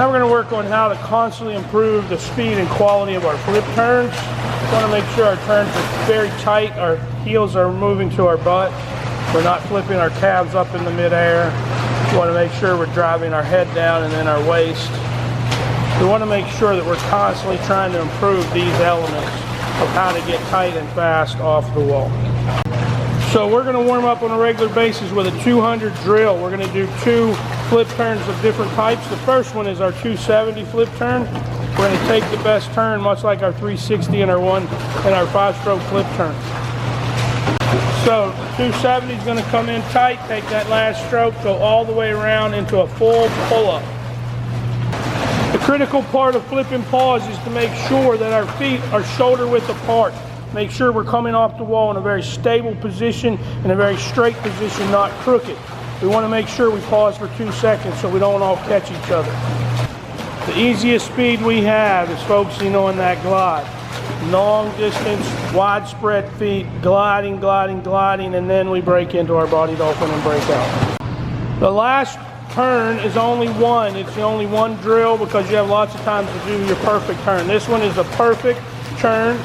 Now we're going to work on how to constantly improve the speed and quality of our flip turns. We want to make sure our turns are very tight, our heels are moving to our butt. We're not flipping our calves up in the midair. We want to make sure we're driving our head down and then our waist. We want to make sure that we're constantly trying to improve these elements of how to get tight and fast off the wall. So we're going to warm up on a regular basis with a 200 drill. We're going to do 2 flip turns of different types. The first one is our 270 flip turn. We're going to take the best turn, much like our 360 and our 5-stroke flip turn. So 270 is going to come in tight, take that last stroke, go all the way around into a full pull-up. The critical part of flipping paws is to make sure that our feet are shoulder width apart. Make sure we're coming off the wall in a very stable position, in a very straight position, not crooked. We want to make sure we pause for 2 seconds so we don't all catch each other. The easiest speed we have is focusing on that glide. Long distance, widespread feet, gliding, gliding, gliding, and then we break into our body dolphin and break out. The last turn is only one. It's the only one drill because you have lots of times to do your perfect turn. This one is a perfect turn.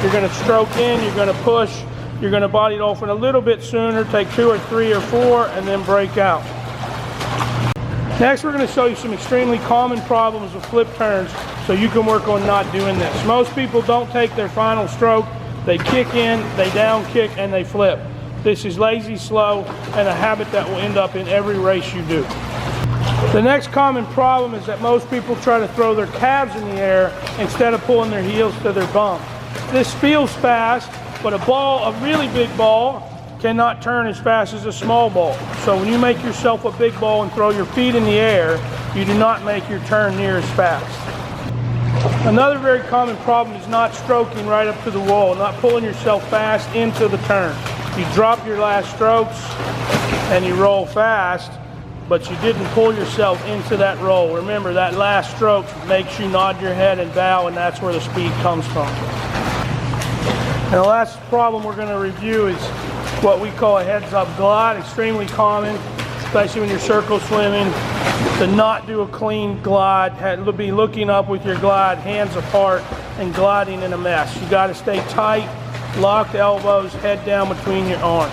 You're going to stroke in, you're going to push, you're going to body dolphin a little bit sooner, take 2 or 3 or 4, and then break out. Next, we're going to show you some extremely common problems with flip turns so you can work on not doing this. Most people don't take their final stroke, they kick in, they down kick, and they flip. This is lazy, slow, and a habit that will end up in every race you do. The next common problem is that most people try to throw their calves in the air instead of pulling their heels to their bum. This feels fast, but a really big ball cannot turn as fast as a small ball. So when you make yourself a big ball and throw your feet in the air, you do not make your turn near as fast. Another very common problem is not stroking right up to the wall, not pulling yourself fast into the turn. You drop your last strokes and you roll fast, but you didn't pull yourself into that roll. Remember, that last stroke makes you nod your head and bow, and that's where the speed comes from. And the last problem we're going to review is what we call a heads-up glide. Extremely common, especially when you're circle swimming, to not do a clean glide. Be looking up with your glide, hands apart, and gliding in a mess. You got to stay tight, locked elbows, head down between your arms.